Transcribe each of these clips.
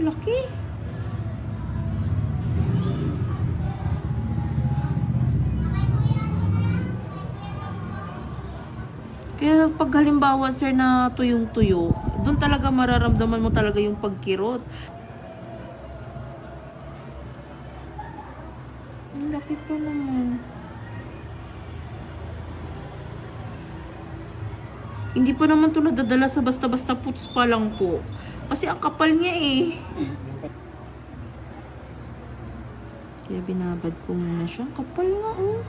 laki. Kaya pag halimbawa sir na tuyong-tuyo, doon talaga mararamdaman mo talaga yung pagkirot. Ang laki pa naman. Hindi pa naman ito nadadala sa basta-basta puts pa lang po. Kasi ang kapal niya eh. Kaya binabad ko muna siya. Ang kapal nga oh.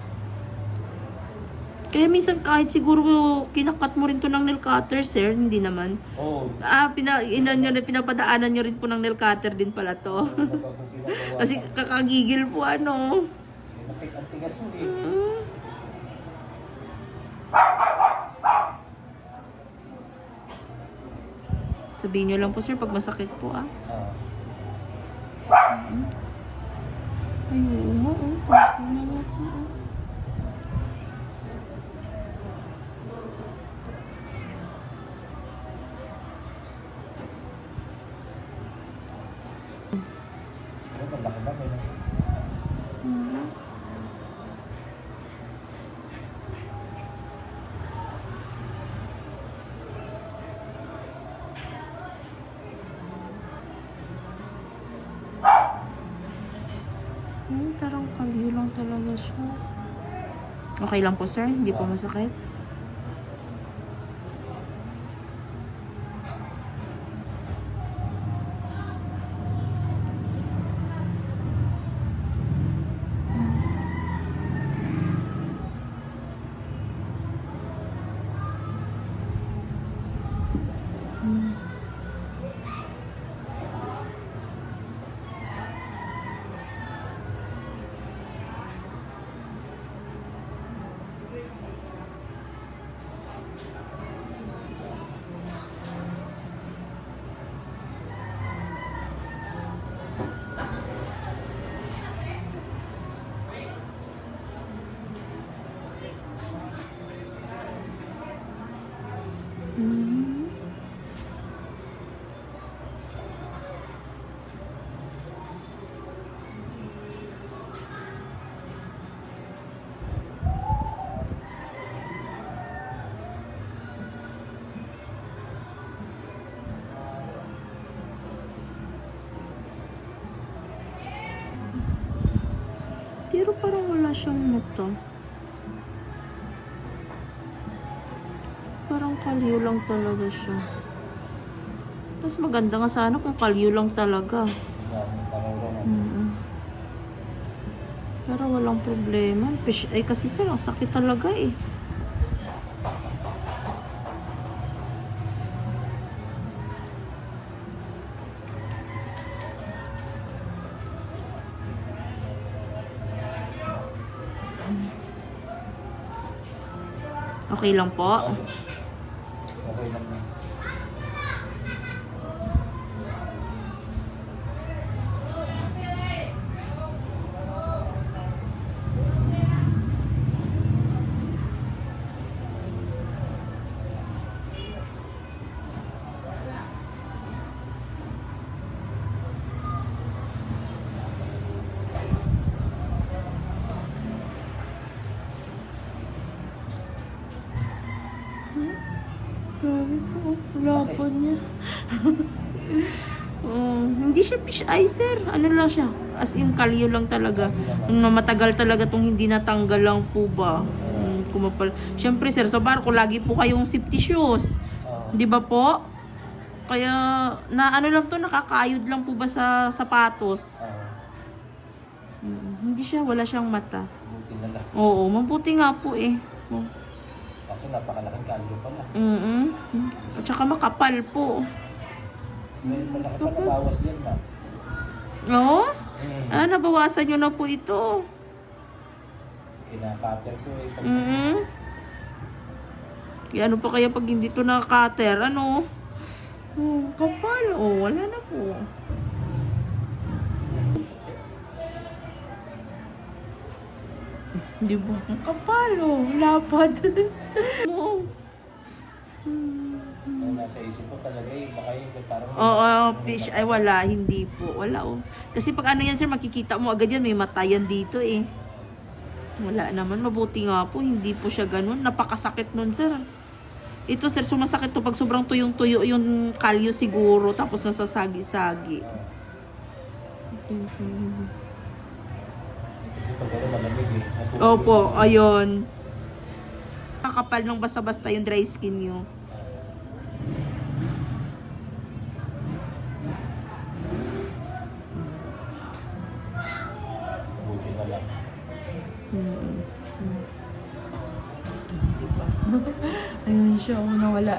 Kaya minsan kahit siguro kinakat mo rin to ng nail cutter, sir, hindi naman. Oo. Pinapadaanan nyo rin po ng nail cutter din pala to. Kasi kakagigil po ano. Ang tigas mo eh. Sabihin nyo lang po sir pag masakit po ah. Ay, oo nga oh. Pero malaki ba kayo? Tarang kalyo lang talaga siya. Okay lang po sir, hindi po masakit. Pero parang wala siyang mata. Parang kalyo lang talaga siya. Mas maganda nga sana kung kalyo lang talaga. Pero walang problema. Ay kasi sir, ang sakit talaga eh. Okay lang po. Okay lang na. Grabe po. Lapad niya. Hindi siya fish eye, sir. Ano lang siya? As in, kalyo lang talaga. Matagal talaga tong hindi natanggal lang po ba? Kumapal. Siyempre, sir, sa barko, lagi po kayong safety shoes. Di ba po? Kaya, na ano lang to, nakakayod lang po ba sa sapatos? Hindi siya, wala siyang mata. Buti na lang. Oo, mabuti nga po eh. Kaso napakalaking kalyo pala. At saka makapal po. May malaki pa nabawas din na. Oo? Nabawasan nyo na po ito. Kinakater ko eh. Kaya ano pa kaya pag hindi to naka-cutter? Ano? Kapal. Wala na po. Di ba? Ang kapal, lapad. Wala nasa isip ko talaga eh, baka yung parang... Oo, fish. Ay, wala. Hindi po. Wala, oh. Kasi pag ano yan, sir, makikita mo agad yan. May mata yan dito, eh. Wala naman. Mabuti nga po. Hindi po siya ganun. Napakasakit nun, sir. Ito, sir, sumasakit to pag sobrang tuyong-tuyo yung kalyo siguro. Tapos nasasagi-sagi. Kasi pag gano'n malamig eh. Opo, ayun. Kakapal ng basta-basta yung dry skin nyo. Buti na lang. Ayun siya, nawala.